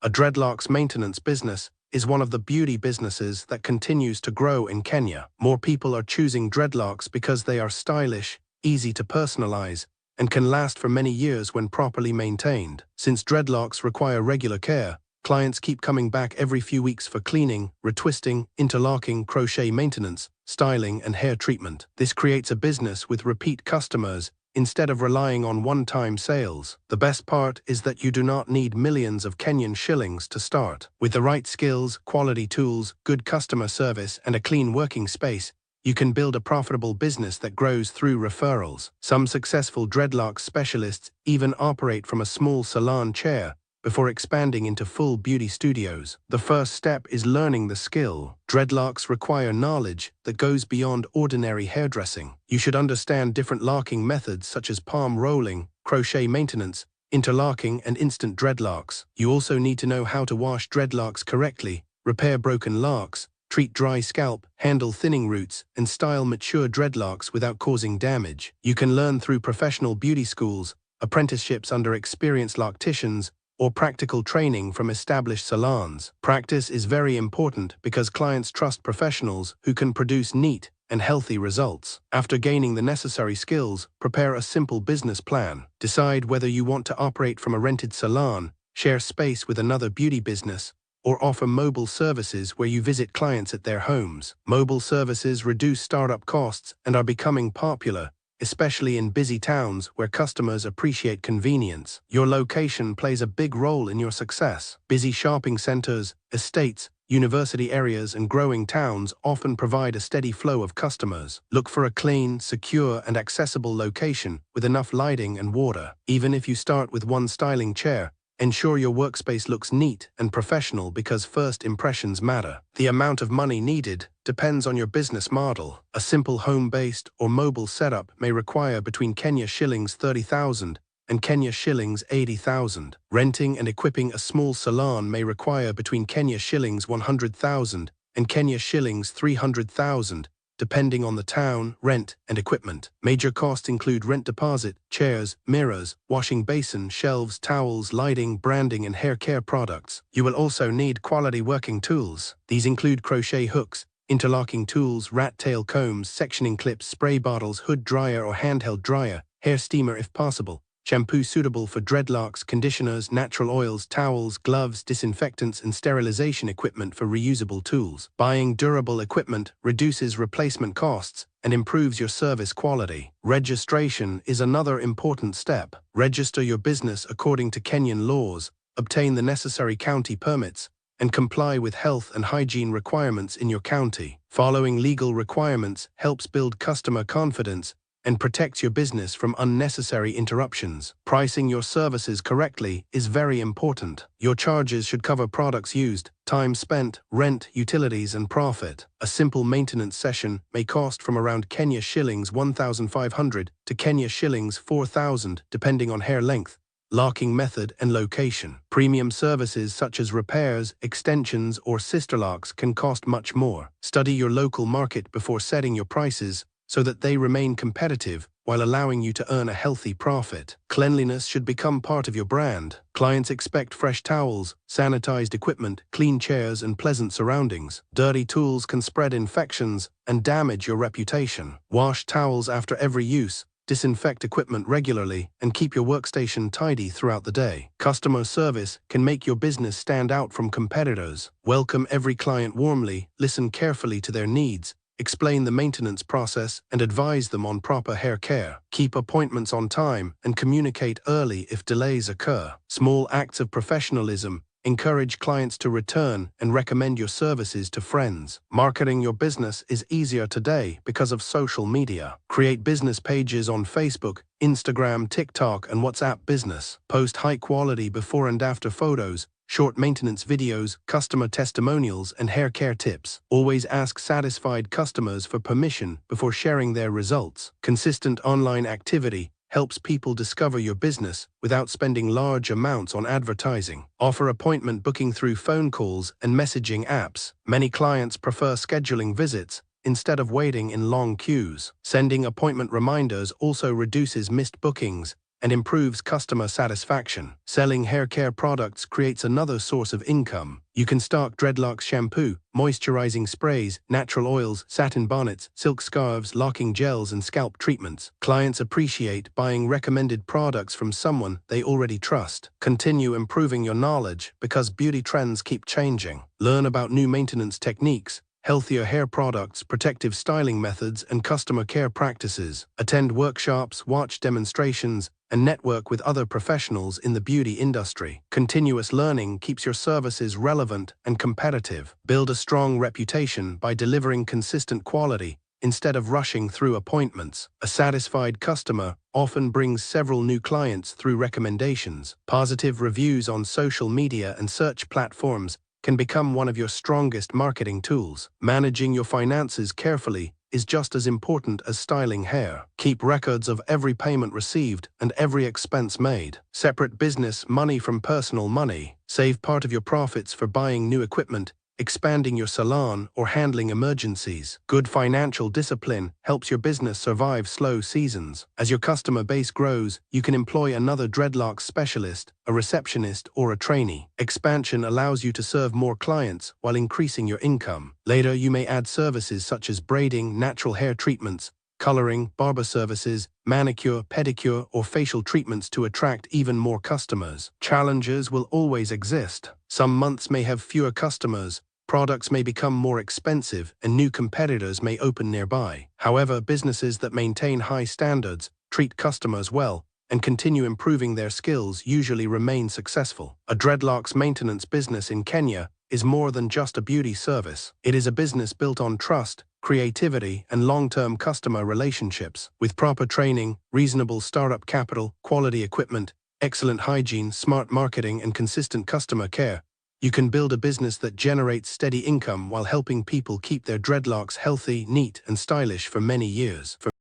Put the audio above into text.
A dreadlocks maintenance business is one of the beauty businesses that continues to grow in Kenya. More people are choosing dreadlocks because they are stylish, easy to personalize, and can last for many years when properly maintained. Since dreadlocks require regular care, clients keep coming back every few weeks for cleaning, retwisting, interlocking, crochet maintenance, styling, and hair treatment. This creates a business with repeat customers instead of relying on one-time sales. The best part is that you do not need millions of Kenyan shillings to start. With the right skills, quality tools, good customer service, and a clean working space, you can build a profitable business that grows through referrals. Some successful dreadlocks specialists even operate from a small salon chair before expanding into full beauty studios. The first step is learning the skill. Dreadlocks require knowledge that goes beyond ordinary hairdressing. You should understand different locking methods such as palm rolling, crochet maintenance, interlocking, and instant dreadlocks. You also need to know how to wash dreadlocks correctly, repair broken locks, treat dry scalp, handle thinning roots, and style mature dreadlocks without causing damage. You can learn through professional beauty schools, apprenticeships under experienced locticians, or practical training from established salons. Practice is very important because clients trust professionals who can produce neat and healthy results. After gaining the necessary skills, prepare a simple business plan. Decide whether you want to operate from a rented salon, share space with another beauty business, or offer mobile services where you visit clients at their homes. Mobile services reduce startup costs and are becoming popular, especially in busy towns where customers appreciate convenience. Your location plays a big role in your success. Busy shopping centers, estates, university areas, and growing towns often provide a steady flow of customers. Look for a clean, secure, and accessible location with enough lighting and water. Even if you start with one styling chair, ensure your workspace looks neat and professional because first impressions matter. The amount of money needed depends on your business model. A simple home-based or mobile setup may require between Kenya shillings 30,000 and Kenya shillings 80,000. Renting and equipping a small salon may require between Kenya shillings 100,000 and Kenya shillings 300,000, depending on the town, rent, and equipment. Major costs include rent deposit, chairs, mirrors, washing basin, shelves, towels, lighting, branding, and hair care products. You will also need quality working tools. These include crochet hooks, interlocking tools, rat tail combs, sectioning clips, spray bottles, hood dryer or handheld dryer, hair steamer if possible, shampoo suitable for dreadlocks, conditioners, natural oils, towels, gloves, disinfectants, and sterilization equipment for reusable tools. Buying durable equipment reduces replacement costs and improves your service quality. Registration is another important step. Register your business according to Kenyan laws, obtain the necessary county permits, and comply with health and hygiene requirements in your county. Following legal requirements helps build customer confidence and protects your business from unnecessary interruptions. Pricing your services correctly is very important. Your charges should cover products used, time spent, rent, utilities, and profit. A simple maintenance session may cost from around Kenya shillings 1,500 to Kenya shillings 4,000, depending on hair length, locking method, and location. Premium services such as repairs, extensions, or sister locks can cost much more. Study your local market before setting your prices so that they remain competitive while allowing you to earn a healthy profit. Cleanliness should become part of your brand. Clients expect fresh towels, sanitized equipment, clean chairs, and pleasant surroundings. Dirty tools can spread infections and damage your reputation. Wash towels after every use, disinfect equipment regularly, and keep your workstation tidy throughout the day. Customer service can make your business stand out from competitors. Welcome every client warmly, listen carefully to their needs, explain the maintenance process, and advise them on proper hair care. Keep appointments on time and communicate early if delays occur. Small acts of professionalism encourage clients to return and recommend your services to friends. Marketing your business is easier today because of social media. Create business pages on Facebook, Instagram, TikTok, and WhatsApp Business. Post high-quality before and after photos, short maintenance videos, customer testimonials, and hair care tips. Always ask satisfied customers for permission before sharing their results. Consistent online activity helps people discover your business without spending large amounts on advertising. Offer appointment booking through phone calls and messaging apps. Many clients prefer scheduling visits instead of waiting in long queues. Sending appointment reminders also reduces missed bookings and improves customer satisfaction. Selling hair care products creates another source of income. You can stock Dreadlocks shampoo, moisturizing sprays, natural oils, satin bonnets, silk scarves, locking gels, and scalp treatments. Clients appreciate buying recommended products from someone they already trust. Continue improving your knowledge because beauty trends keep changing. Learn about new maintenance techniques, healthier hair products, protective styling methods, and customer care practices. Attend workshops, watch demonstrations, and network with other professionals in the beauty industry. Continuous learning keeps your services relevant and competitive. Build a strong reputation by delivering consistent quality instead of rushing through appointments. A satisfied customer often brings several new clients through recommendations. Positive reviews on social media and search platforms can become one of your strongest marketing tools. Managing your finances carefully is just as important as styling hair. Keep records of every payment received and every expense made. Separate business money from personal money. Save part of your profits for buying new equipment, expanding your salon, or handling emergencies. Good financial discipline helps your business survive slow seasons. As your customer base grows, you can employ another Dreadlocks specialist, a receptionist, or a trainee. Expansion allows you to serve more clients while increasing your income. Later, you may add services such as braiding, natural hair treatments, coloring, barber services, manicure, pedicure, or facial treatments to attract even more customers. Challenges will always exist. Some months may have fewer customers, products may become more expensive, and new competitors may open nearby. However, businesses that maintain high standards, treat customers well, and continue improving their skills usually remain successful. A Dreadlocks maintenance business in Kenya is more than just a beauty service. It is a business built on trust, creativity, and long-term customer relationships. With proper training, reasonable startup capital, quality equipment, excellent hygiene, smart marketing, and consistent customer care, you can build a business that generates steady income while helping people keep their dreadlocks healthy, neat, and stylish for many years.